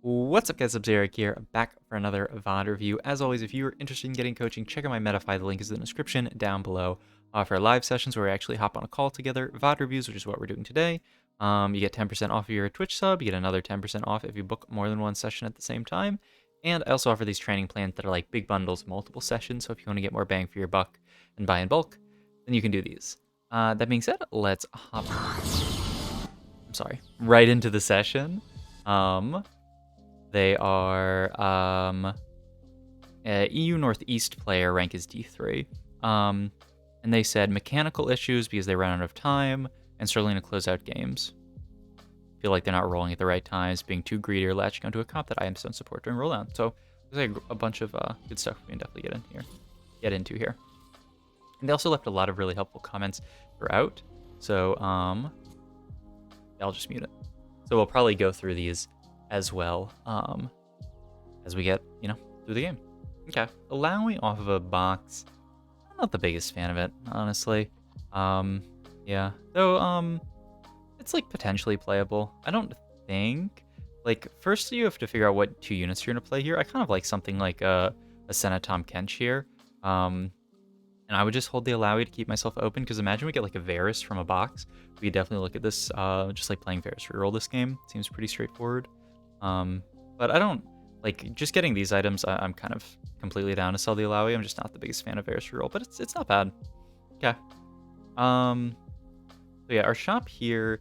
What's up guys, it's Eric here, back for another VOD review. As always, if you're interested in getting coaching, check out my Metafy, the link is in the description down below. For live sessions where we actually hop on a call together, VOD reviews, which is what we're doing today. You get 10% off of your Twitch sub, you get another 10% off if you book more than one session at the same time. And I also offer these training plans that are like big bundles, multiple sessions, so if you want to get more bang for your buck and buy in bulk, then you can do these. That being said, let's hop, right into the session. They are EU Northeast player, rank is D3. And they said mechanical issues because they ran out of time and struggling to close out games. Feel like they're not rolling at the right times, being too greedy or latching onto a comp that I don't support during rolldown. So there's like a bunch of good stuff we can definitely get into here. And they also left a lot of really helpful comments throughout. So I'll just mute it. So we'll probably go through these as well as we get, through the game. Okay, allowing off of a box. I'm not the biggest fan of it, honestly. Yeah, though, it's like potentially playable. I don't think, like, first you have to figure out what 2 units you're gonna play here. I kind of like something like a Senna Tom Kench here. And I would just hold the allowy to keep myself open, because imagine we get like a Varus from a box. We could definitely look at this, just like playing Varus reroll this game. Seems pretty straightforward. But I don't, like, just getting these items, I'm kind of completely down to sell the allowy. I'm just not the biggest fan of Varus reroll, but it's not bad. Okay. So yeah, our shop here,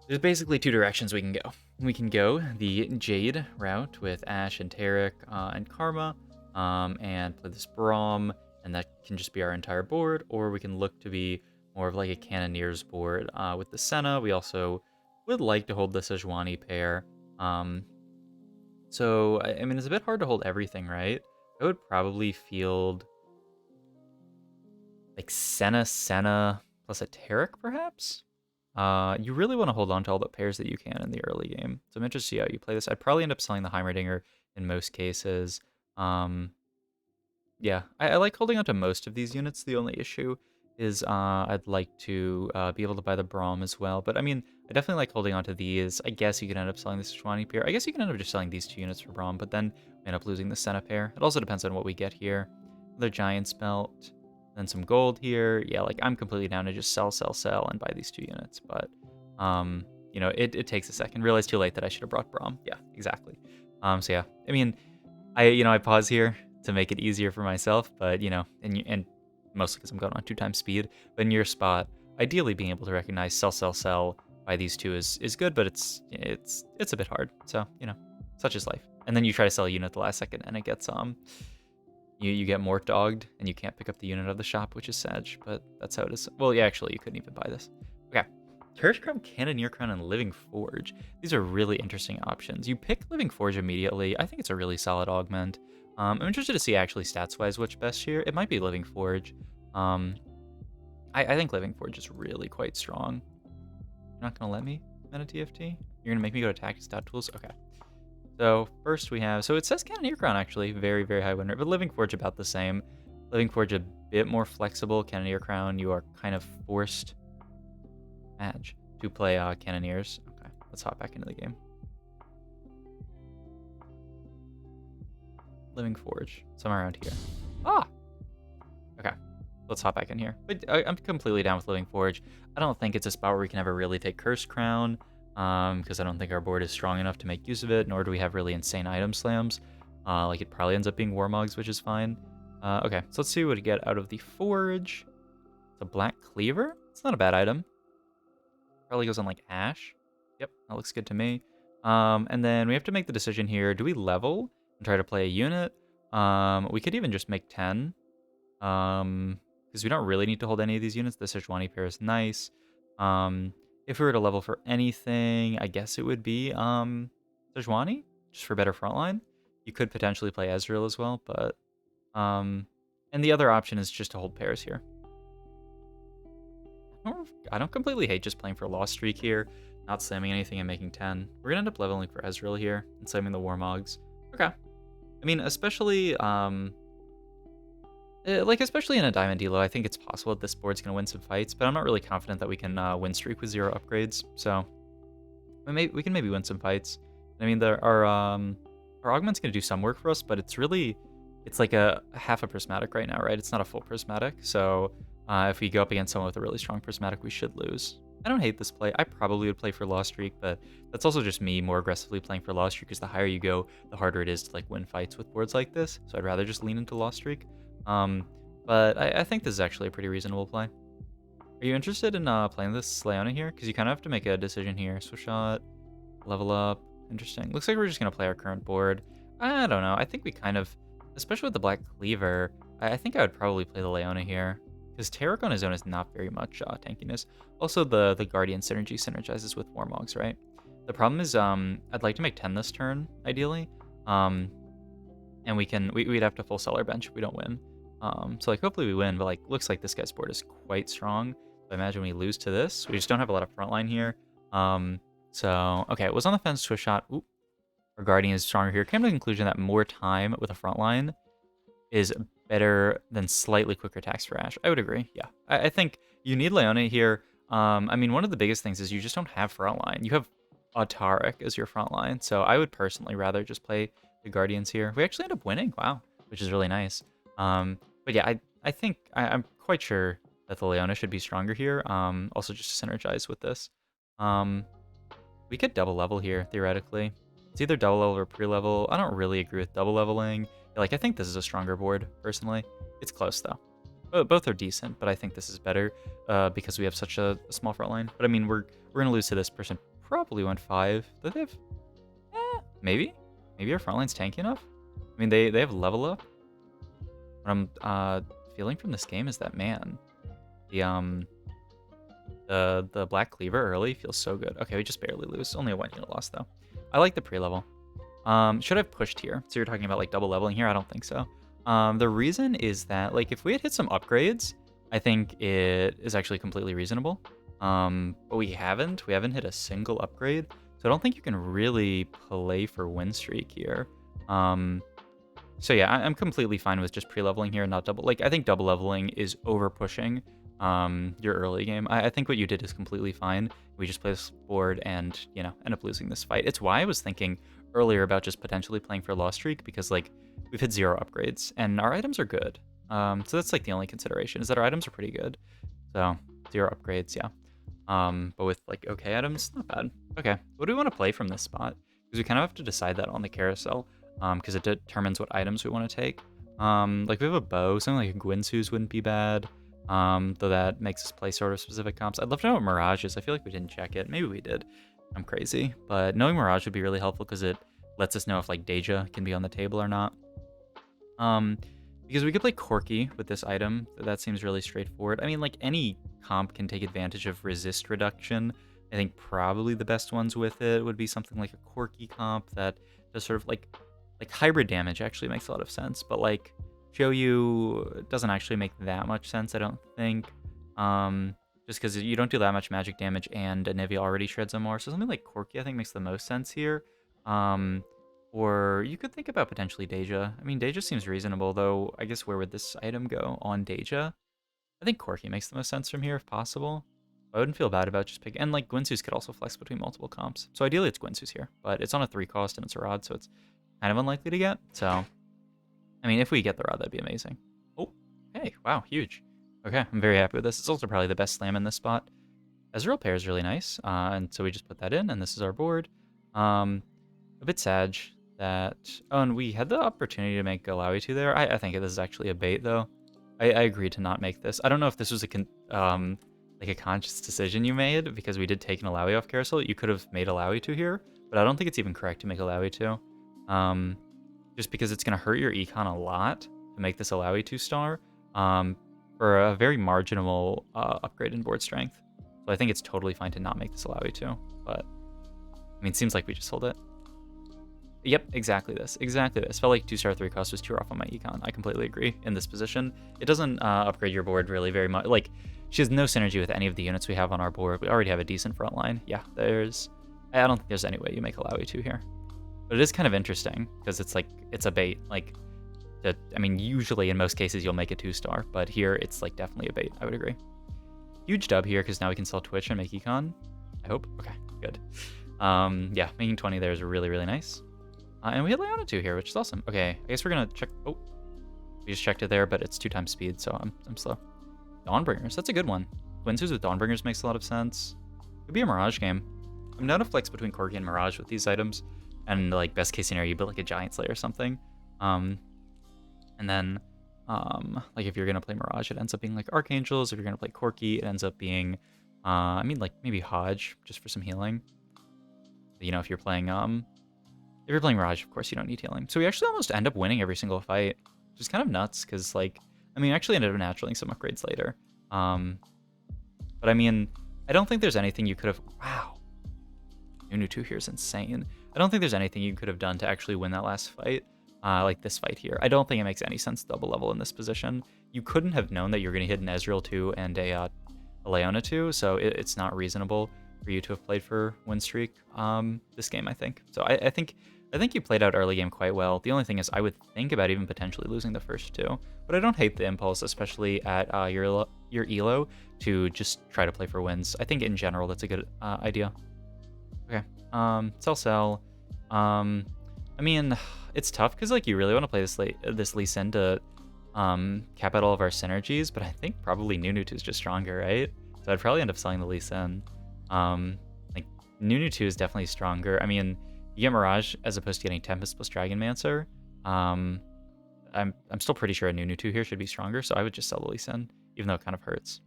there's basically 2 directions we can go. We can go the Jade route with Ashe and Tarek and Karma, and play this Braum, and that can just be our entire board, or we can look to be more of like a Cannoneers board with the Senna. We also would like to hold the Sejuani pair. So, I mean, it's a bit hard to hold everything, right? I would probably field like Senna plus a Tarek, perhaps? You really want to hold on to all the pairs that you can in the early game. So I'm interested to see how you play this. I'd probably end up selling the Heimerdinger in most cases. Yeah, I like holding on to most of these units. The only issue is I'd like to be able to buy the Braum as well. But I mean, I definitely like holding on to these. I guess you could end up selling the Sejuani pair. I guess you can end up just selling these 2 units for Braum, but then we end up losing the Senna pair. It also depends on what we get here. Another Giant's Belt, then some gold here. Yeah, like I'm completely down to just sell, and buy these 2 units. But, it takes a second. Realized too late that I should have brought Braum. Yeah, exactly. So yeah, I mean, I pause here to make it easier for myself, but, and mostly because I'm going on 2 times speed. But in your spot, ideally being able to recognize sell by these 2 is good, but it's a bit hard. So, such is life. And then you try to sell a unit at the last second, and it gets you get more dogged, and you can't pick up the unit of the shop, which is sad. But that's how it is. Well, yeah, actually, you couldn't even buy this. Okay, Terrace Crown, Cannoneer Crown, and Living Forge. These are really interesting options. You pick Living Forge immediately. I think it's a really solid augment. I'm interested to see actually stats-wise which best here. It might be Living Forge. I think Living Forge is really quite strong. You're not going to let me meta TFT? You're going to make me go to Tactics Tools? Okay. So first we have, so it says Cannoneer Crown actually, very, very high win rate, but Living Forge about the same. Living Forge a bit more flexible. Cannoneer Crown, you are kind of forced to play Cannoneers. Okay, let's hop back into the game. Living Forge, somewhere around here. Okay, let's hop back in here. But I'm completely down with Living Forge. I don't think it's a spot where we can ever really take Cursed Crown, because I don't think our board is strong enough to make use of it, nor do we have really insane item slams. Like it probably ends up being Warmogs, which is fine. Okay, so let's see what we get out of the Forge. It's a Black Cleaver. It's not a bad item. Probably goes on like Ashe. Yep, that looks good to me. And then we have to make the decision here. Do we level and try to play a unit? We could even just make 10. Because we don't really need to hold any of these units. The Sejuani pair is nice. If we were to level for anything, I guess it would be Sejuani, just for better frontline. You could potentially play Ezreal as well, but and the other option is just to hold pairs here. I don't completely hate just playing for a loss streak here, not slamming anything and making 10. We're gonna end up leveling for Ezreal here and slamming the Warmogs. Okay. I mean, especially especially in a Diamond Elo, I think it's possible that this board's going to win some fights, but I'm not really confident that we can win streak with 0 upgrades, so we can maybe win some fights. I mean, our augment's gonna do some work for us, but it's like a half a prismatic right now, right? It's not a full prismatic, so if we go up against someone with a really strong prismatic, we should lose. I don't hate this play. I probably would play for Lost Streak, but that's also just me more aggressively playing for Lost Streak, because the higher you go, the harder it is to like win fights with boards like this. So I'd rather just lean into Lost Streak. But I think this is actually a pretty reasonable play. Are you interested in playing this Leona here? Because you kind of have to make a decision here. Swift shot, level up. Interesting. Looks like we're just going to play our current board. I don't know. I think we kind of, especially with the Black Cleaver, I think I would probably play the Leona here. Because Tarek on his own is not very much tankiness. Also, the Guardian synergy synergizes with Warmogs, right? The problem is I'd like to make 10 this turn, ideally. And we'd have to full sell our bench if we don't win. So like hopefully we win, but like looks like this guy's board is quite strong. So I imagine we lose to this. We just don't have a lot of frontline here. So okay, it was on the fence to a shot. Ooh, our Guardian is stronger here. Came to the conclusion that more time with a frontline is better than slightly quicker attacks for Ash. I would agree. Yeah, I think you need Leona here. I mean, one of the biggest things is you just don't have frontline. You have Tarek as your frontline. So I would personally rather just play the Guardians here. We actually end up winning. Wow, which is really nice. But yeah, I think I'm quite sure that the Leona should be stronger here. Also just to synergize with this. We could double level here, theoretically. It's either double level or pre-level. I don't really agree with double leveling. Like, I think this is a stronger board, personally. It's close, though. Both are decent, but I think this is better because we have such a small front line. But I mean, we're going to lose to this person. Probably went 5. Do they have... maybe? Maybe our front line's tanky enough? I mean, they have level up. What I'm feeling from this game is that, man, the Black Cleaver early feels so good. Okay, we just barely lose. Only a 1 unit loss, though. I like the pre-level. Should I have pushed here? So you're talking about, like, double leveling here? I don't think so. The reason is that, like, if we had hit some upgrades, I think it is actually completely reasonable. But we haven't. We haven't hit a single upgrade. So I don't think you can really play for win streak here. So yeah, I'm completely fine with just pre-leveling here and not double. Like, I think double leveling is over-pushing your early game. I think what you did is completely fine. We just play this board and, you know, end up losing this fight. It's why I was thinking earlier about just potentially playing for Lost Streak, because, like, we've hit 0 upgrades and our items are good. So that's, like, the only consideration, is that our items are pretty good. So 0 upgrades, yeah. But with, like, okay items, not bad. Okay, what do we want to play from this spot? Because we kind of have to decide that on the carousel, because it determines what items we want to take. Like, we have a bow, something like a Gwynsu's wouldn't be bad, though that makes us play sort of specific comps. I'd love to know what Mirage is. I feel like we didn't check it. Maybe we did. I'm crazy. But knowing Mirage would be really helpful, because it lets us know if, like, Deja can be on the table or not. Because we could play Corky with this item. That seems really straightforward. I mean, like, any comp can take advantage of resist reduction. I think probably the best ones with it would be something like a Corky comp that does sort of like hybrid damage actually makes a lot of sense, but like Choyu doesn't actually make that much sense, I don't think. Just because you don't do that much magic damage and Anivia already shreds them more. So something like Corky I think makes the most sense here. Or you could think about potentially Deja. I mean, Deja seems reasonable, though I guess where would this item go on Deja? I think Corky makes the most sense from here if possible. I wouldn't feel bad about just picking. And like Gwynsu's could also flex between multiple comps. So ideally it's Gwynsu's here, but it's on a 3 cost and it's a rod, so it's kind of unlikely to get. So, I mean, if we get the rod, that'd be amazing. Oh, hey, wow, huge. Okay, I'm very happy with this. It's also probably the best slam in this spot. Ezreal pair is really nice, and so we just put that in, and this is our board. A bit sad that... Oh, and we had the opportunity to make Alawi 2 there. I think this is actually a bait, though. I agreed to not make this. I don't know if this was like a conscious decision you made, because we did take an Alawi off Carousel. You could have made Alawi 2 here, but I don't think it's even correct to make Alawi 2. Just because it's going to hurt your econ a lot to make this Alawi 2 star for a very marginal upgrade in board strength. So I think it's totally fine to not make this Alawi 2, but I mean, it seems like we just sold it. Yep, exactly this. Exactly this. Felt like 2-star 3 cost was too rough on my econ. I completely agree in this position. It doesn't upgrade your board really very much. Like, she has no synergy with any of the units we have on our board. We already have a decent front line. Yeah, I don't think there's any way you make Alawi 2 here. But it is kind of interesting, because it's like, it's a bait. Like, I mean, usually in most cases you'll make a 2-star, but here it's like definitely a bait. I would agree. Huge dub here, because now we can sell Twitch and make econ. I hope. Okay, good. Yeah, making 20 there is really, really nice. And we hit Leona 2 here, which is awesome. Okay, I guess we're gonna check. Oh, we just checked it there, but it's 2 times speed, so I'm slow. Dawnbringers, that's a good one. Twinsus with Dawnbringers makes a lot of sense. Could be a Mirage game. I'm down to flex between Corki and Mirage with these items, and like best case scenario, you build like a Giant Slayer or something. And then like if you're gonna play Mirage, it ends up being like Archangels. If you're gonna play Corki, it ends up being, I mean like maybe Hodge just for some healing. You know, if you're playing Mirage, of course you don't need healing. So we actually almost end up winning every single fight, which is kind of nuts because like, I mean, we actually ended up naturalling some upgrades later. But I mean, I don't think there's anything you could have. Wow. Nunu 2 here is insane. I don't think there's anything you could have done to actually win that last fight, like this fight here. I don't think it makes any sense to double level in this position. You couldn't have known that you're going to hit an Ezreal 2 and a Leona 2, so it's not reasonable for you to have played for win streak this game, I think. So I think you played out early game quite well. The only thing is I would think about even potentially losing the first 2, but I don't hate the impulse, especially at your elo, to just try to play for wins. I think in general that's a good idea. Okay, sell. I mean, it's tough because like you really want to play this Lee Sin to cap out all of our synergies, but I think probably Nunu 2 is just stronger, right? So I'd probably end up selling the Lee Sin. Like Nunu 2 is definitely stronger. I mean, you get Mirage as opposed to getting Tempest plus Dragonmancer. I'm still pretty sure a Nunu 2 here should be stronger, so I would just sell the Lee Sin, even though it kind of hurts.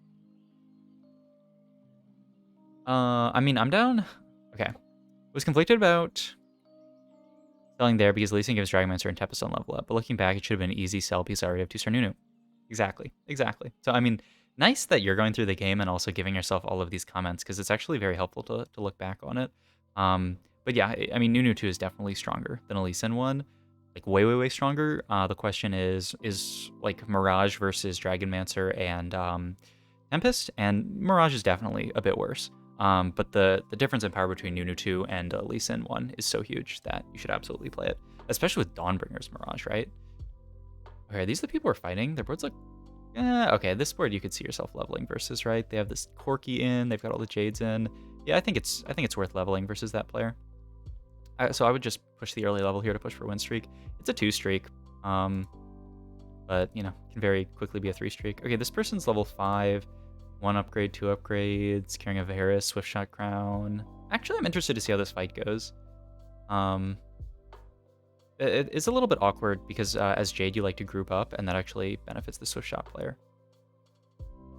I mean, I'm down. Okay. Was conflicted about selling there because Lee Sin gives Dragonmancer and Tempest on level up, but looking back, it should have been an easy sell because I already have 2-star Nunu. Exactly. So, I mean, nice that you're going through the game and also giving yourself all of these comments because it's actually very helpful to look back on it. But yeah, I mean, Nunu 2 is definitely stronger than a Lee Sin 1. Like, way stronger. The question is like Mirage versus Dragonmancer and Tempest, and Mirage is definitely a bit worse. But the difference in power between Nunu 2 and Lee Sin 1 is so huge that you should absolutely play it, especially with Dawnbringer's Mirage, right? Okay, are these the people we're fighting? Their board's like, okay, this board you could see yourself leveling versus, right? They have this Corki in, they've got all the Jades in. Yeah, I think it's worth leveling versus that player. So I would just push the early level here to push for win streak. It's a 2 streak, but you know, can very quickly be a 3 streak. Okay, this person's level 5. 1 upgrade, 2 upgrades, carrying a Varus, Swift Shot Crown. Actually, I'm interested to see how this fight goes. It's a little bit awkward because as Jade, you like to group up, and that actually benefits the Swift Shot player.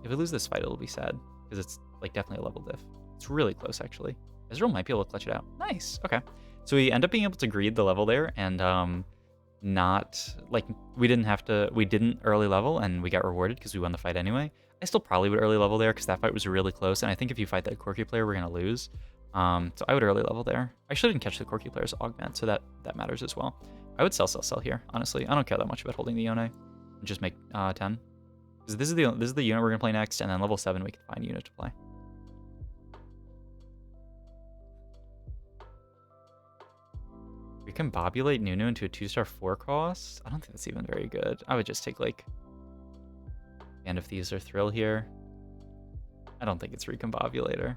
If we lose this fight, it'll be sad because it's like definitely a level diff. It's really close, actually. Ezreal might be able to clutch it out. Nice. Okay. So we end up being able to greed the level there, and not like we didn't early level, and we got rewarded because we won the fight anyway. I still probably would early level there because that fight was really close, and I think if you fight that Corki player, we're gonna lose. So I would early level there. I actually didn't catch the Corki player's augment, so that matters as well. I would sell here, honestly. I don't care that much about holding the Yone. And just make 10. Because this is the unit we're gonna play next, and then level 7 we can find a unit to play. Recombobulate Nunu into a 2-star 4 cost? I don't think that's even very good. I would just take like Band of Thieves or Thrill here. I don't think it's Recombobulator.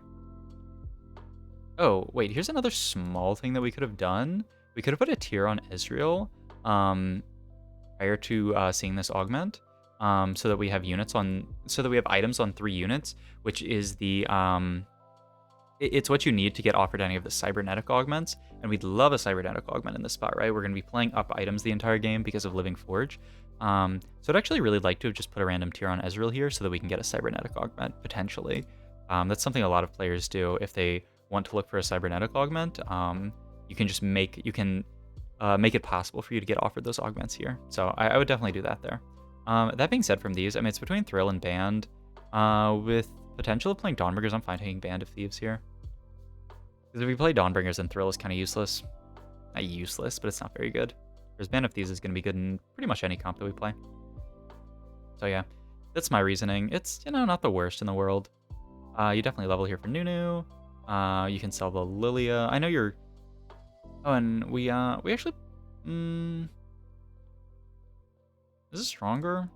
Oh, wait, here's another small thing that we could have done. We could have put a tier on Ezreal prior to seeing this augment, so that we have items on 3 units, which is the it's what you need to get offered any of the cybernetic augments, and we'd love a cybernetic augment in this spot, right? We're going to be playing up items the entire game because of Living Forge. So I'd actually really like to have just put a random tier on Ezreal here so that we can get a cybernetic augment, potentially. That's something a lot of players do if they want to look for a cybernetic augment. You can just make it possible for you to get offered those augments here. So I would definitely do that there. That being said, from these, I mean, it's between Thrill and Band. With potential of playing Dawnbringers, I'm fine taking Band of Thieves here. Because if we play Dawnbringers, then Thrill is kind of useless. Not useless, but it's not very good. Whereas Band of Thieves is going to be good in pretty much any comp that we play. So yeah, that's my reasoning. It's, you know, not the worst in the world. You definitely level here for Nunu. You can sell the Lilia. I know you're... Oh, and we actually... Is this stronger?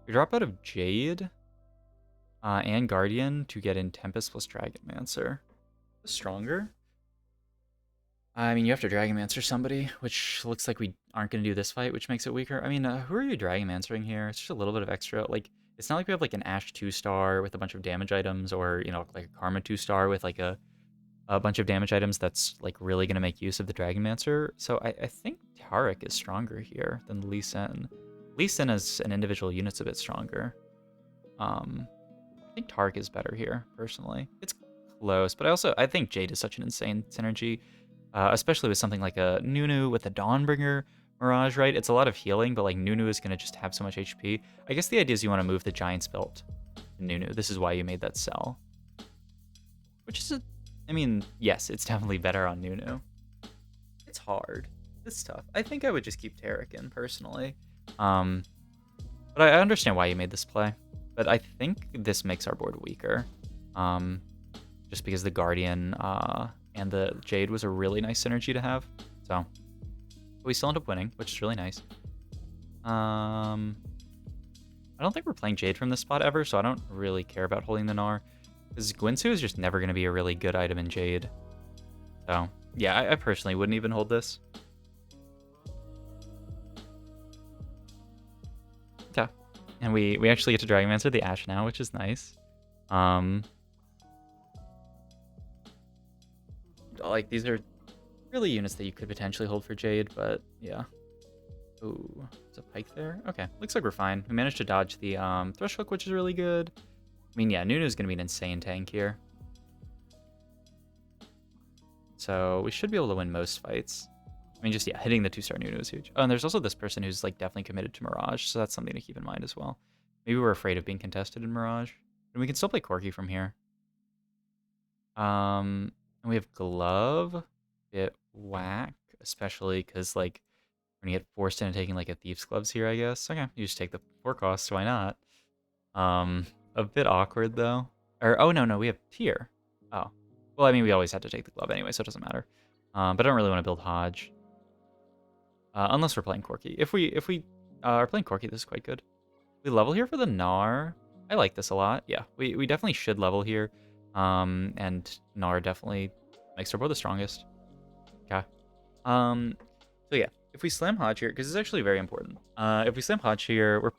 We drop out of Jade and Guardian to get in Tempest plus Dragonmancer. Stronger? I mean, you have to Dragonmancer somebody, which looks like we aren't going to do this fight, which makes it weaker. I mean, who are you Dragonmancering here? It's just a little bit of extra. Like, it's not like we have like an Ash 2-star with a bunch of damage items, or like a Karma 2-star with like a bunch of damage items that's like really going to make use of the Dragonmancer. So I think Taric is stronger here than Lee Sin. Lee Sin as an individual unit's a bit stronger. I think Taric is better here, personally. It's close, but I think Jade is such an insane synergy, especially with something like a Nunu with a Dawnbringer Mirage, right? It's a lot of healing, but like Nunu is going to just have so much HP. I guess the idea is you want to move the Giant's Belt to Nunu. This is why you made that sell. Which is I mean, yes, it's definitely better on Nunu. It's hard. It's tough. I think I would just keep Taric in, personally. But I understand why you made this play. But I think this makes our board weaker. Just because the Guardian and the Jade was a really nice synergy to have. So we still end up winning, which is really nice. I don't think we're playing Jade from this spot ever, so I don't really care about holding the Gnar. Because Gwynsu is just never going to be a really good item in Jade. So, yeah, I personally wouldn't even hold this. Okay. And we actually get to Dragonmancer the Ash now, which is nice. Like, these are really units that you could potentially hold for Jade, but yeah. Ooh, there's a Pike there? Okay, looks like we're fine. We managed to dodge the Thrush Hook, which is really good. I mean, yeah, Nunu's going to be an insane tank here. So we should be able to win most fights. I mean, just, yeah, hitting the 2-star Nunu is huge. Oh, and there's also this person who's, like, definitely committed to Mirage, so that's something to keep in mind as well. Maybe we're afraid of being contested in Mirage. And we can still play Corki from here. And we have Glove. Bit whack, especially because, like, we're going to get forced into taking, like, a Thief's Gloves here, I guess. Okay, you just take the 4 costs, why not? A bit awkward, though. Or, oh, no, we have Tier. Oh. Well, I mean, we always had to take the Glove anyway, so it doesn't matter. But I don't really want to build Hodge. Unless we're playing Corki. If we are playing Corki, this is quite good. We level here for the Gnar. I like this a lot. Yeah, we definitely should level here. And Gnar definitely makes our board the strongest. Okay. So yeah, if we slam Hodge here, because it's actually very important. If we slam Hodge here, we're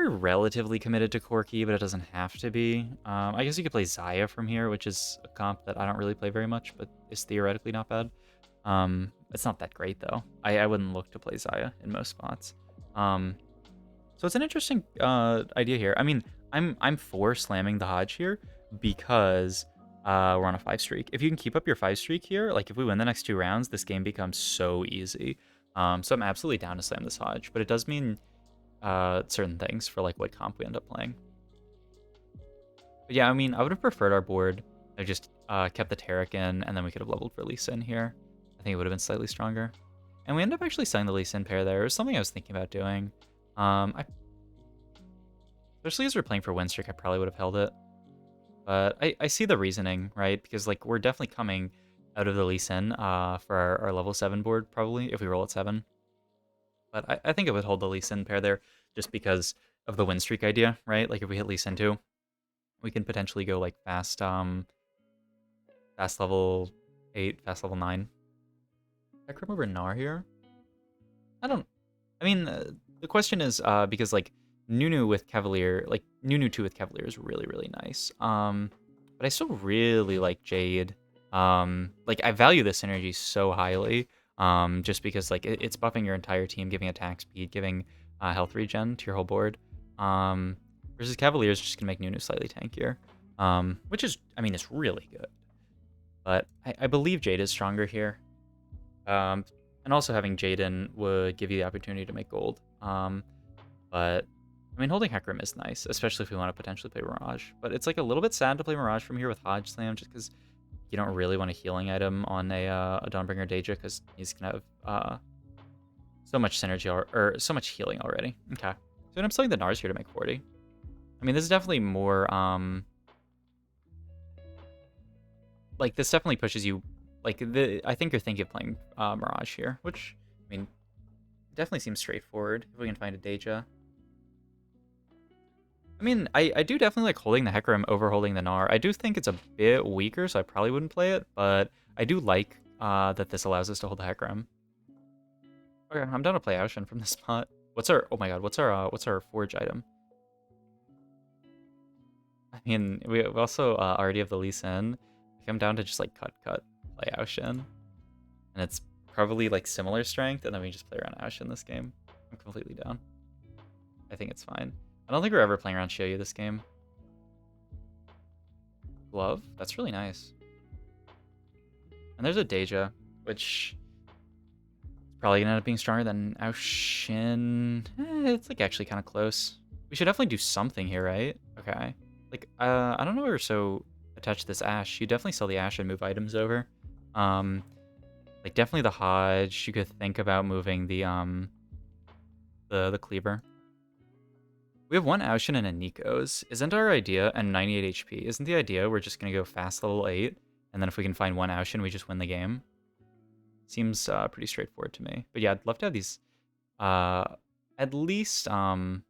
relatively committed to Corki, but it doesn't have to be. I guess you could play Xayah from here, which is a comp that I don't really play very much, but is theoretically not bad. It's not that great, though. I wouldn't look to play Xayah in most spots. So it's an interesting idea here. I mean, I'm for slamming the Hodge here because we're on a 5 streak. If you can keep up your 5 streak here, like if we win the next 2 rounds, this game becomes so easy. So I'm absolutely down to slam this Hodge, but it does mean certain things for like what comp we end up playing. But yeah, I mean, I would have preferred our board. I just kept the Taric in, and then we could have leveled for Lee Sin here. I think it would have been slightly stronger. And we ended up actually selling the Lee Sin pair there. It was something I was thinking about doing. Especially as we're playing for win streak, I probably would have held it. But I see the reasoning, right? Because like we're definitely coming out of the Lee Sin for our level 7 board, probably, if we roll at 7. But I think I would hold the Lee Sin pair there just because of the win streak idea, right? Like if we hit Lee Sin 2, we can potentially go like fast level 8, fast level 9. I come over Gnar here. I mean, the question is because like Nunu with Cavalier, like Nunu 2 with Cavalier is really, really nice. But I still really like Jade. Like I value this synergy so highly. Just because like it's buffing your entire team, giving attack speed, giving health regen to your whole board. Versus Cavalier is just gonna make Nunu slightly tankier, which is, I mean, it's really good. But I believe Jade is stronger here. And also having Jaden would give you the opportunity to make gold. But I mean, holding Hecarim is nice, especially if we want to potentially play Mirage. But it's like a little bit sad to play Mirage from here with Hodge Slam, just because you don't really want a healing item on a Dawnbringer Deja, because he's gonna have so much synergy or so much healing already. Okay, so I'm selling the Nars here to make 40. I mean, this is definitely more like this definitely pushes you. Like I think you're thinking of playing Mirage here, which I mean definitely seems straightforward if we can find a Deja. I mean, I do definitely like holding the Hecarim over holding the Gnar. I do think it's a bit weaker, so I probably wouldn't play it, but I do like that this allows us to hold the Hecarim. Okay, I'm down to play Ashen from this spot. What's our, oh my god, what's our forge item? I mean, we also already have the Lee Sin. Like, I'm down to just like cut, play Ashen. And it's probably like similar strength, and then we just play around Ashen this game. I'm completely down. I think it's fine. I don't think we're ever playing around Shioyu this game. Glove? That's really nice. And there's a Deja, which is probably gonna end up being stronger than Aoshin. It's like actually kind of close. We should definitely do something here, right? Okay. Like, I don't know why we're so attached to this Ash. You definitely sell the Ash and move items over. Like definitely the Hodge. You could think about moving the Cleaver. We have one Aoshin and a Nico's. Isn't our idea, and 98 HP, isn't the idea we're just gonna go fast level 8, and then if we can find one Aoshin, we just win the game? Seems pretty straightforward to me. But yeah, I'd love to have these, at least the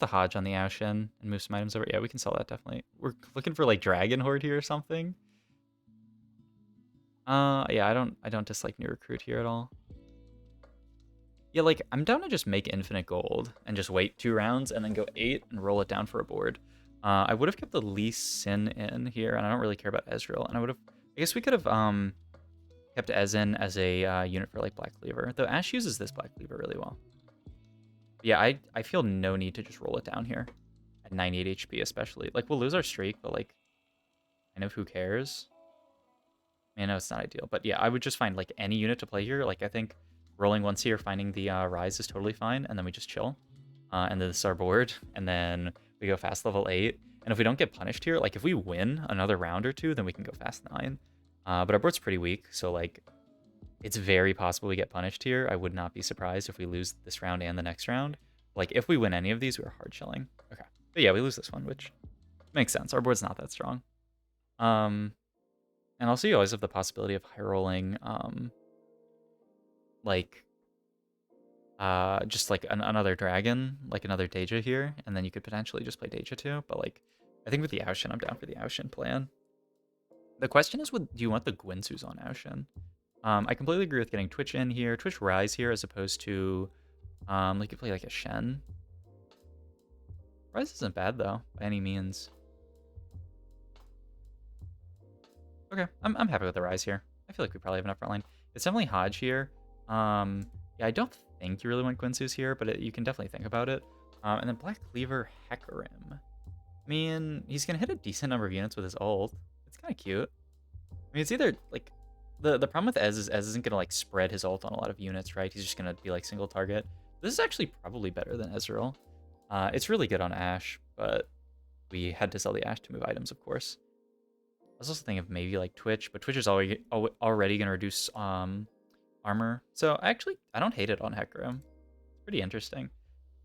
Hodge on the Aoshin and move some items over. Yeah, we can sell that definitely. We're looking for like Dragon Horde here or something. Yeah, I don't dislike new recruit here at all. Yeah, like I'm down to just make infinite gold and just wait 2 rounds and then go 8 and roll it down for a board. I would have kept the Lee Sin in here, and I don't really care about Ezreal. And I guess we could have kept Ez in as a unit for like Black Cleaver. Though Ash uses this Black Cleaver really well. Yeah, I feel no need to just roll it down here at 98 HP especially. Like we'll lose our streak, but like kind of who cares? I mean, I know it's not ideal, but yeah, I would just find like any unit to play here. Like I think rolling once here, finding the Rise is totally fine, and then we just chill. And then this is our board, and then we go fast level 8. And if we don't get punished here, like if we win another round or 2, then we can go fast 9. But our board's pretty weak, so like it's very possible we get punished here. I would not be surprised if we lose this round and the next round. Like if we win any of these, we're hard chilling. Okay, but yeah, we lose this one, which makes sense. Our board's not that strong. And also you always have the possibility of high rolling, like just like another dragon, like another Deja here, and then you could potentially just play Deja too. But like, I think with the Aoshin, I'm down for the Aoshin plan. The question is, do you want the Gwynsus on Aoshin? I completely agree with getting Twitch in here, Twitch Rise here, as opposed to, like you play like a Shen. Rise isn't bad though, by any means. Okay, I'm happy with the Rise here. I feel like we probably have enough frontline. It's definitely Hodge here. Yeah, I don't think you really want Gwynsus here, but you can definitely think about it. And then Black Cleaver Hecarim. I mean, he's gonna hit a decent number of units with his ult. It's kind of cute. I mean, it's either like the problem with Ez is Ez isn't gonna like spread his ult on a lot of units, right? He's just gonna be like single target. This is actually probably better than Ezreal. It's really good on Ashe, but we had to sell the Ashe to move items, of course. I was also thinking of maybe like Twitch, but Twitch is already gonna reduce armor. So I don't hate it on Hecarim. It's pretty interesting.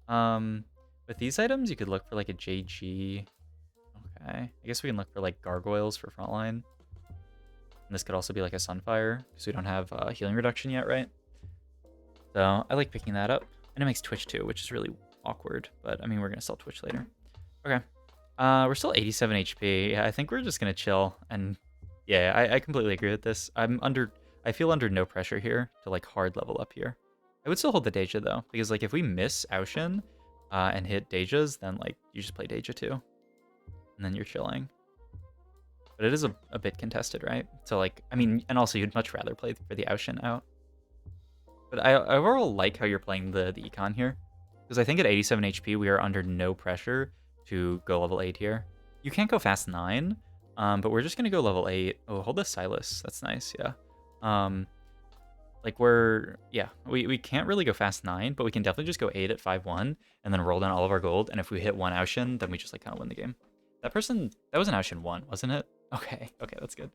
With these items, you could look for like a JG. Okay, I guess we can look for like gargoyles for frontline. And this could also be like a Sunfire, because we don't have healing reduction yet, right? So I like picking that up. And it makes Twitch too, which is really awkward. But I mean, we're gonna sell Twitch later. Okay. We're still 87 HP. Yeah, I think we're just gonna chill. And yeah, I completely agree with this. I feel under no pressure here to like hard level up here. I would still hold the Deja though, because like if we miss Aoshin and hit Dejas, then like you just play Deja too, and then you're chilling. But it is a bit contested, right? So like, I mean, and also you'd much rather play for the Aoshin out. But I overall like how you're playing the econ here, because I think at 87 HP we are under no pressure to go level 8 here. You can't go fast 9, but we're just gonna go level 8. Oh, hold the Silas. That's nice, yeah. Like we can't really go fast 9, but we can definitely just go 8 at 5-1 and then roll down all of our gold. And if we hit 1 Aoshin, then we just like kind of win the game. That was an Aoshin 1, wasn't it? Okay, that's good.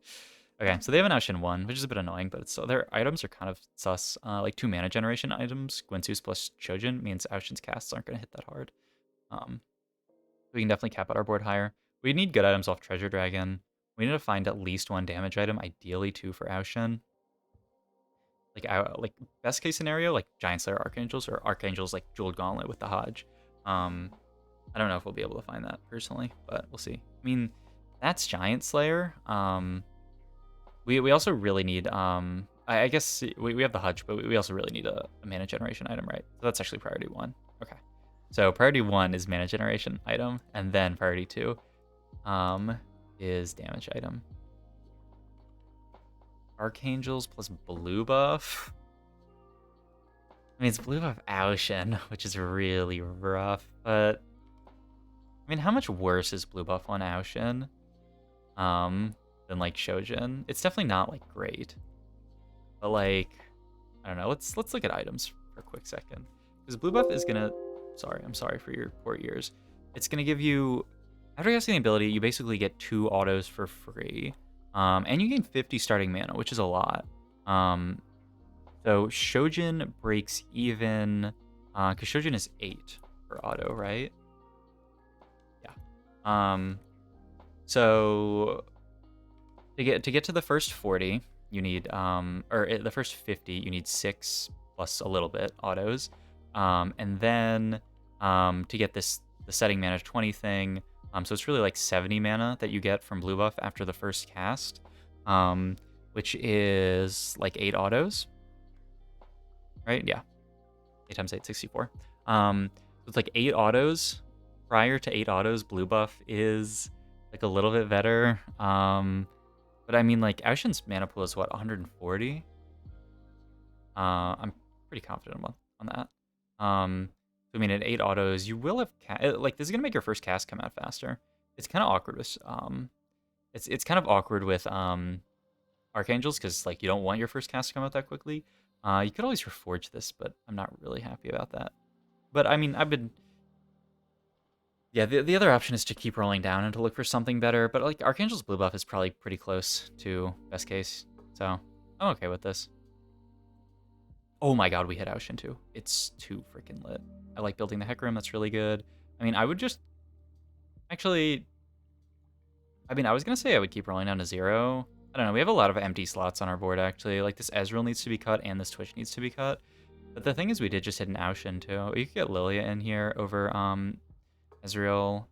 Okay, so they have an Aoshin 1, which is a bit annoying, but so their items are kind of sus. Like 2 mana generation items, Gwynsus plus Chojin means Aoshin's casts aren't gonna hit that hard. We can definitely cap out our board higher. We need good items off Treasure Dragon. We need to find at least 1 damage item, ideally 2 for Aoshin. Like best case scenario, like Giant Slayer Archangels, or Archangels like Jeweled Gauntlet with the Hodge. I don't know if we'll be able to find that personally, but we'll see. I mean, that's Giant Slayer. We also really need, I guess we have the Hutch, but we also really need a mana generation item, right? So that's actually priority 1. Okay. So priority 1 is mana generation item, and then priority 2 is damage item. Archangels plus blue buff. I mean, it's blue buff Aushin, which is really rough, but I mean, how much worse is blue buff on Aushin than like Shojin? It's definitely not like great, but like I don't know. Let's look at items for a quick second, because blue buff is gonna. I'm sorry for your poor ears. It's gonna give you, after casting the ability, you basically get 2 autos for free, and you gain 50 starting mana, which is a lot. So Shojin breaks even, because Shojin is 8 for auto, right? Yeah. So to get to the first 40, you need the first 50, you need 6 plus a little bit autos, and then to get the setting mana 20 thing, so it's really like 70 mana that you get from blue buff after the first cast, which is like 8 autos. Right? Yeah. 8 times 8, 64. So it's like 8 autos. Prior to 8 autos, blue buff is like a little bit better. But I mean, like, Aushin's mana pool is what, 140? I'm pretty confident on that. So I mean, at 8 autos, you will have like, this is gonna make your first cast come out faster. It's kind of awkward with it's kind of awkward with Archangels, because like you don't want your first cast to come out that quickly. You could always reforge this, but I'm not really happy about that. But I mean, yeah, the other option is to keep rolling down and to look for something better, but like Archangel's blue buff is probably pretty close to best case, so I'm okay with this. Oh my god, we hit Aushin too. It's too freaking lit. I like building the Heck Room, that's really good. I mean, I would just... Actually... I mean, I was gonna say I would keep rolling down to 0. I don't know, we have a lot of empty slots on our board, actually. Like, this Ezreal needs to be cut, and this Twitch needs to be cut. But the thing is, we did just hit an Aushin, too. You could get Lilia in here over Ezreal.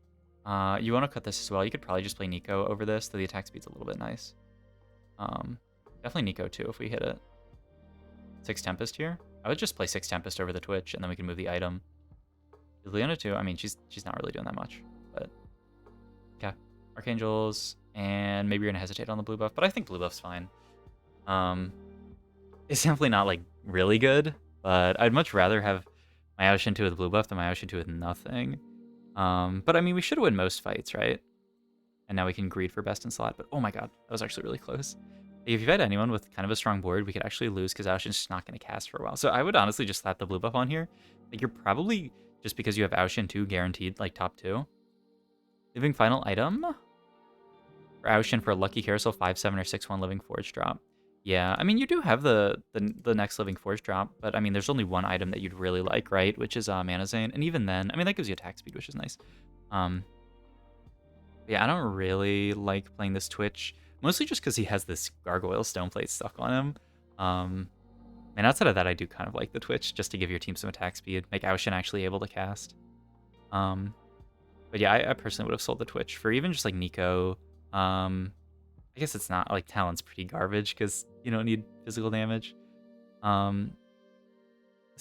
You want to cut this as well. You could probably just play Nico over this, though the attack speed's a little bit nice. Definitely Nico, too, if we hit it. 6 Tempest here. I would just play 6 Tempest over the Twitch, and then we can move the item. Leona, too. I mean, she's not really doing that much, but... Okay. Archangels... And maybe you're gonna hesitate on the blue buff, but I think blue buff's fine. It's definitely not like really good, but I'd much rather have my Aushin 2 with blue buff than my Aushin 2 with nothing. But I mean, we should win most fights, right? And now we can greed for best in slot, but oh my god, that was actually really close. If you've had anyone with kind of a strong board, we could actually lose because Aushin's just not gonna cast for a while. So I would honestly just slap the blue buff on here. Like, you're probably, just because you have Aushin 2 guaranteed, like top 2. Living final item? For Aushin for a lucky Carousel 5/7 or 6/1 Living Forge drop. Yeah, I mean, you do have the next Living Forge drop, but I mean, there's only one item that you'd really like, right? Which is Mana Zane, and even then, I mean, that gives you attack speed, which is nice. Yeah, I don't really like playing this Twitch, mostly just because he has this Gargoyle Stoneplate stuck on him. And outside of that, I do kind of like the Twitch, just to give your team some attack speed, make Aushin actually able to cast. But yeah, I personally would have sold the Twitch for even just like Nico. I guess it's not, like, Talon's pretty garbage because you don't need physical damage. So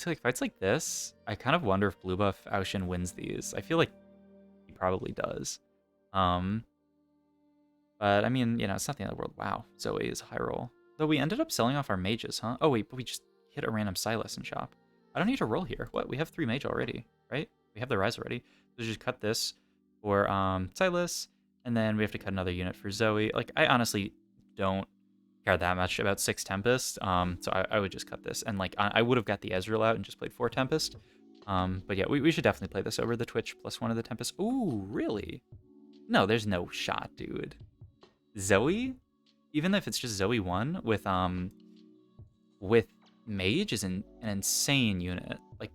like fights like this, I kind of wonder if blue buff Aushin wins these. I feel like he probably does. But I mean, you know, it's not the end of the world. Wow, Zoe is a high roll. Though we ended up selling off our mages, huh? Oh wait, but we just hit a random Silas in shop. I don't need to roll here. What? We have 3 mage already, right? We have the rise already. So just cut this for Silas. And then we have to cut another unit for Zoe. Like, I honestly don't care that much about 6 Tempest. So I would just cut this. And, like, I would have got the Ezreal out and just played 4 Tempest. But yeah, we should definitely play this over the Twitch plus 1 of the Tempest. Ooh, really? No, there's no shot, dude. Zoe? Even if it's just Zoe 1 with Mage is an insane unit. Like,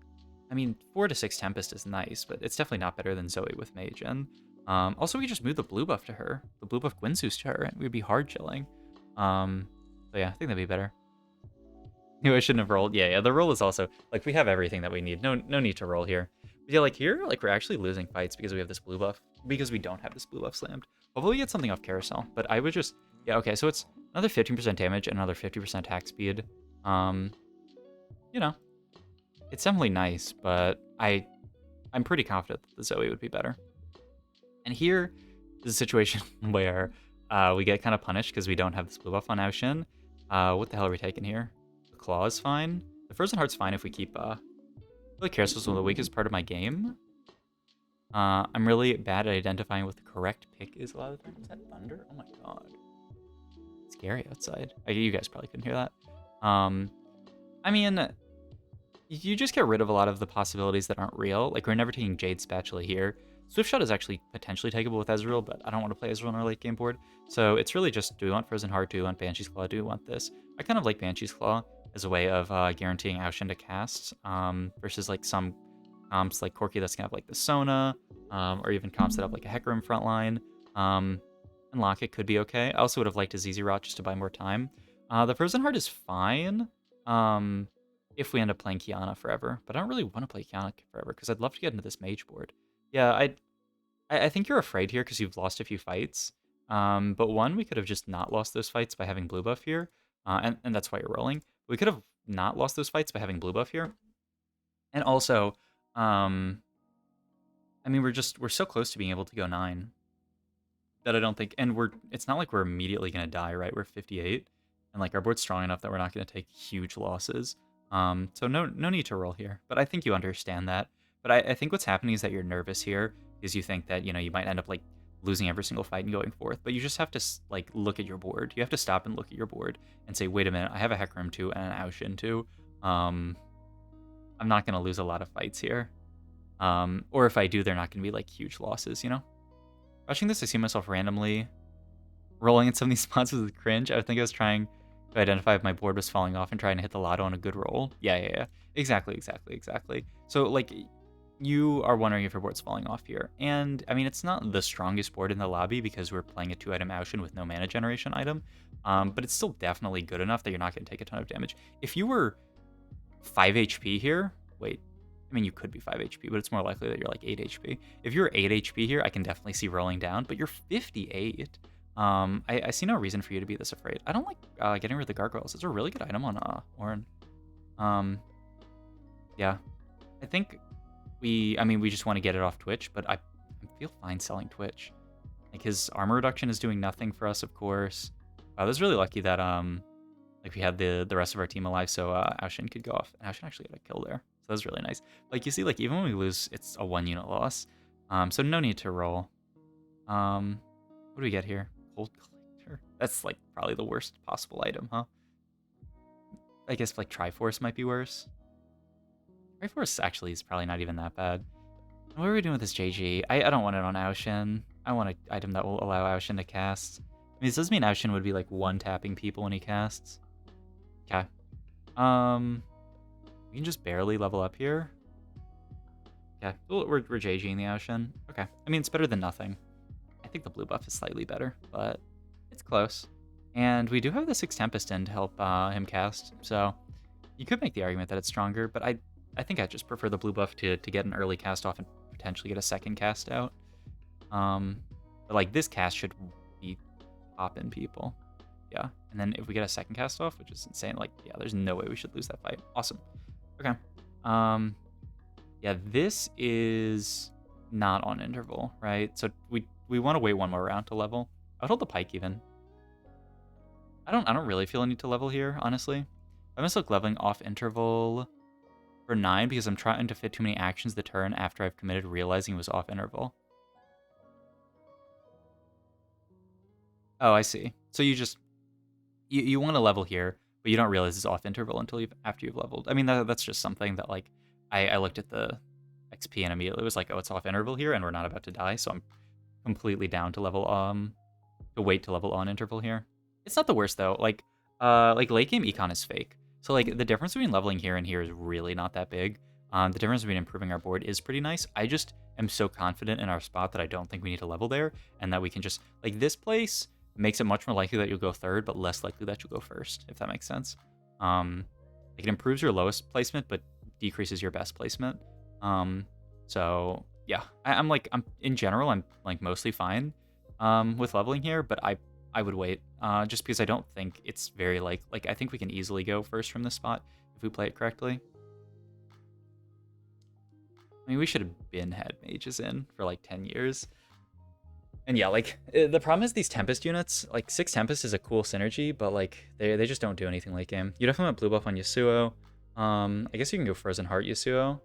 I mean, 4 to 6 Tempest is nice, but it's definitely not better than Zoe with Mage. And also, we just moved the blue buff to her. The blue buff Gwynzeus to her, and we'd be hard chilling. So yeah, I think that'd be better. Knew I shouldn't have rolled. Yeah, the roll is also, like, we have everything that we need. No need to roll here. But yeah, like here, like, we're actually losing fights because we have this blue buff. Because we don't have this blue buff slammed. Hopefully we get something off Carousel. But I would just, yeah, okay, so it's Another 15% damage and another 50% attack speed. You know, it's definitely nice, but I'm pretty confident that the Zoe would be better. And here is a situation where we get kind of punished because we don't have this blue buff on Aoshin. What the hell are we taking here? The Claw is fine. The Frozen Heart's fine if we keep... I feel like Carousel is one of the weakest part of my game. I'm really bad at identifying what the correct pick is a lot of the time. Is that thunder? Oh my god. It's scary outside. You guys probably couldn't hear that. I mean, you just get rid of a lot of the possibilities that aren't real. Like, we're never taking Jade Spatula here. Swift Shot is actually potentially takeable with Ezreal, but I don't want to play Ezreal on our late game board. So it's really just, do we want Frozen Heart? Do we want Banshee's Claw? Do we want this? I kind of like Banshee's Claw as a way of guaranteeing Aoshin to cast, versus like some comps like Corki that's kind of like the Sona, or even comps that have like a Hecarim frontline. And Locket could be okay. I also would have liked a ZZ Rot just to buy more time. The Frozen Heart is fine if we end up playing Kiana forever, but I don't really want to play Kiana forever because I'd love to get into this mage board. Yeah, I think you're afraid here because you've lost a few fights. But one, we could have just not lost those fights by having blue buff here, and that's why you're rolling. We could have not lost those fights by having blue buff here. And also, I mean, we're so close to being able to go 9 that I don't think, and it's not like we're immediately gonna die, right? We're 58, and like our board's strong enough that we're not gonna take huge losses. So no need to roll here, but I think you understand that. But I think what's happening is that you're nervous here because you think that, you know, you might end up like losing every single fight and going forth, but you just have to like look at your board. You have to stop and look at your board and say, wait a minute, I have a Hecarim too and an Aoshin too. I'm not going to lose a lot of fights here. Or if I do, they're not going to be like huge losses, you know? Watching this, I see myself randomly rolling in some of these spots with cringe. I think I was trying to identify if my board was falling off and trying to hit the lotto on a good roll. Yeah. Exactly. So, like, you are wondering if your board's falling off here. And, I mean, it's not the strongest board in the lobby because we're playing a 2-item Aoshin with no mana generation item. But it's still definitely good enough that you're not going to take a ton of damage. If you were 5 HP here... Wait. I mean, you could be 5 HP, but it's more likely that you're like 8 HP. If you're 8 HP here, I can definitely see rolling down, but you're 58. I see no reason for you to be this afraid. I don't like getting rid of the gargoyles. It's a really good item on Orin. Yeah. I think we just want to get it off Twitch, but I feel fine selling Twitch. Like, his armor reduction is doing nothing for us, of course. I was really lucky that like we had the rest of our team alive, so Aoshin could go off. And Aoshin actually got a kill there. So that was really nice. Like, you see, like, even when we lose, it's a 1-unit loss. So no need to roll. What do we get here? Cold Collector. That's, like, probably the worst possible item, huh? I guess, like, Triforce might be worse. Triforce actually is probably not even that bad. What are we doing with this JG? I don't want it on Aoshin. I want an item that will allow Aoshin to cast. I mean, this does mean Aoshin would be, like, one-tapping people when he casts. Okay. We can just barely level up here. Okay, we're JGing the Aoshin. Okay, I mean, it's better than nothing. I think the blue buff is slightly better, but it's close. And we do have the 6 Tempest in to help him cast, so you could make the argument that it's stronger, but I think I just prefer the blue buff to get an early cast off and potentially get a second cast out. But like, this cast should be popping people. Yeah, and then if we get a second cast off, which is insane, like, yeah, there's no way we should lose that fight. Awesome. Okay. Yeah, this is not on interval, right? So we want to wait one more round to level. I would hold the pike even. I don't really feel a need to level here, honestly. I'm just like leveling off interval for 9 because I'm trying to fit too many actions the turn after I've committed realizing it was off interval. Oh, I see. So you just you want to level here, but you don't realize it's off interval until after you've leveled. I mean, that's just something that, like, I looked at the XP and immediately was like, oh, it's off interval here and we're not about to die, so I'm completely down to level to wait to level on interval here. It's not the worst though. Like late game econ is fake. So like the difference between leveling here and here is really not that big. The difference between improving our board is pretty nice. I just am so confident in our spot that I don't think we need to level there, and that we can just, like, this place makes it much more likely that you'll go third, but less likely that you'll go first, if that makes sense. Like, it improves your lowest placement, but decreases your best placement. So yeah, I'm in general, I'm like mostly fine with leveling here, but I I would wait, just because I don't think it's very like I think we can easily go first from this spot if we play it correctly. I mean, we should have been had mages in for like 10 years. And yeah, like, the problem is these Tempest units, like, 6 Tempest is a cool synergy, but, like, they just don't do anything late game. You definitely want blue buff on Yasuo. I guess you can go Frozen Heart Yasuo.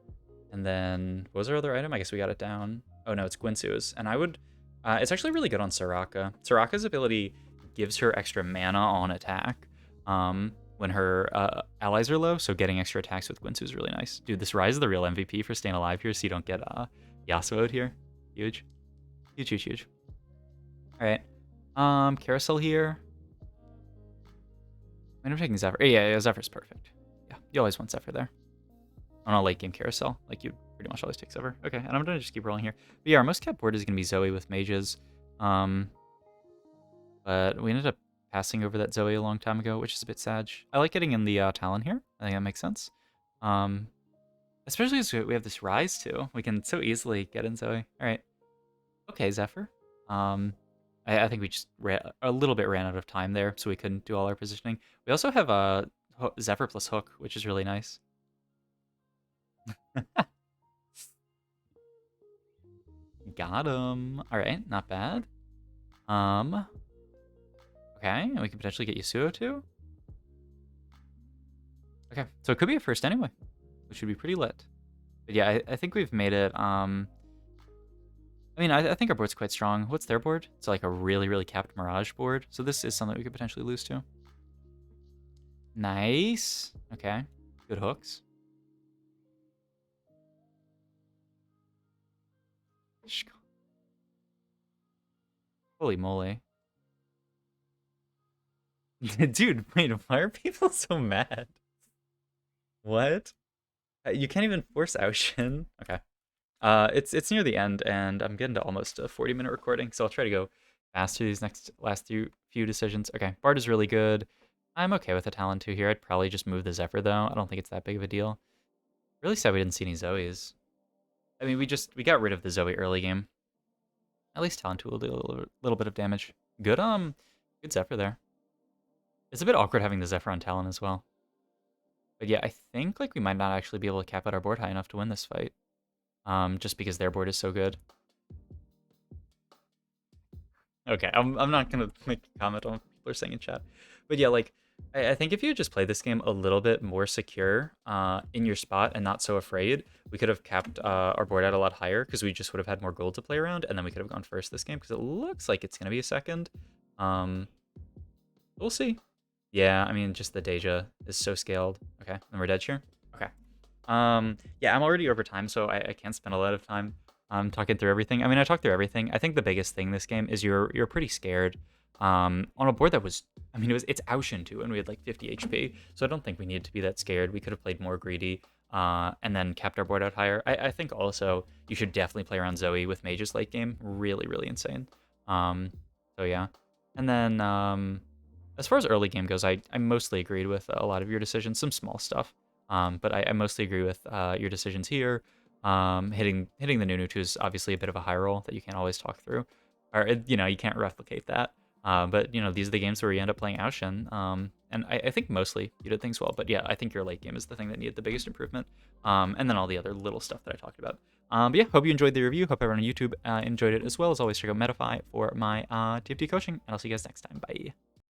And then, what was our other item? I guess we got it down. Oh, no, it's Guinsoo's. And I would, it's actually really good on Soraka. Soraka's ability gives her extra mana on attack when her allies are low, so getting extra attacks with Guinsoo is really nice. Dude, this Rise is the real MVP for staying alive here, so you don't get Yasuo'd here. Huge. Huge, huge, huge. All right. Carousel here. I'm taking Zephyr. Yeah, Zephyr's perfect. Yeah, you always want Zephyr there. On a late game Carousel, like you pretty much always take Zephyr. Okay, and I'm gonna just keep rolling here. But yeah, our most kept board is gonna be Zoe with mages. But we ended up passing over that Zoe a long time ago, which is a bit sad. I like getting in the Talon here. I think that makes sense. Especially as we have this Rise too. We can so easily get in Zoe. All right. Okay, Zephyr. I think we just a little bit ran out of time there, so we couldn't do all our positioning. We also have Zephyr plus Hook, which is really nice. Got him. All right, not bad. Okay, and we can potentially get Yasuo too. Okay, so it could be a first anyway, which would be pretty lit. But yeah, I think we've made it. I mean, I think our board's quite strong. What's their board? It's like a really, really capped Mirage board. So this is something we could potentially lose to. Nice. Okay. Good hooks. Holy moly. Dude, wait, why are people so mad? What? You can't even force Ocean. Okay. It's near the end, and I'm getting to almost a 40-minute recording, so I'll try to go fast through these last few decisions. Okay, Bard is really good. I'm okay with a Talon 2 here. I'd probably just move the Zephyr, though. I don't think it's that big of a deal. Really sad we didn't see any Zoes. I mean, we got rid of the Zoe early game. At least Talon 2 will do a little bit of damage. Good Zephyr there. It's a bit awkward having the Zephyr on Talon as well. But yeah, I think like we might not actually be able to cap out our board high enough to win this fight. Just because their board is so good. Okay, I'm not gonna make a comment on what people are saying in chat. But yeah, like, I think if you just play this game a little bit more secure in your spot and not so afraid, we could have capped our board out a lot higher because we just would have had more gold to play around, and then we could have gone first this game because it looks like it's going to be a second. We'll see. Yeah, I mean, just the Deja is so scaled. Okay, and we're dead here? Okay. Yeah, I'm already over time, so I can't spend a lot of time talking through everything. I mean, I talked through everything. I think the biggest thing this game is you're pretty scared on a board that was, I mean, it's Ocean too, and we had like 50 HP, so I don't think we needed to be that scared. We could have played more greedy and then kept our board out higher. I think also you should definitely play around Zoe with mages late game. Really, really insane. So yeah. And then as far as early game goes, I mostly agreed with a lot of your decisions, some small stuff. But I mostly agree with your decisions here. Hitting the Nunu 2 is obviously a bit of a high roll that you can't always talk through. Or, you can't replicate that. But, these are the games where you end up playing Ocean. And I think mostly you did things well. But yeah, I think your late game is the thing that needed the biggest improvement. And then all the other little stuff that I talked about. But yeah, hope you enjoyed the review. Hope everyone on YouTube enjoyed it as well. As always, check out Metafy for my TFT coaching. And I'll see you guys next time. Bye.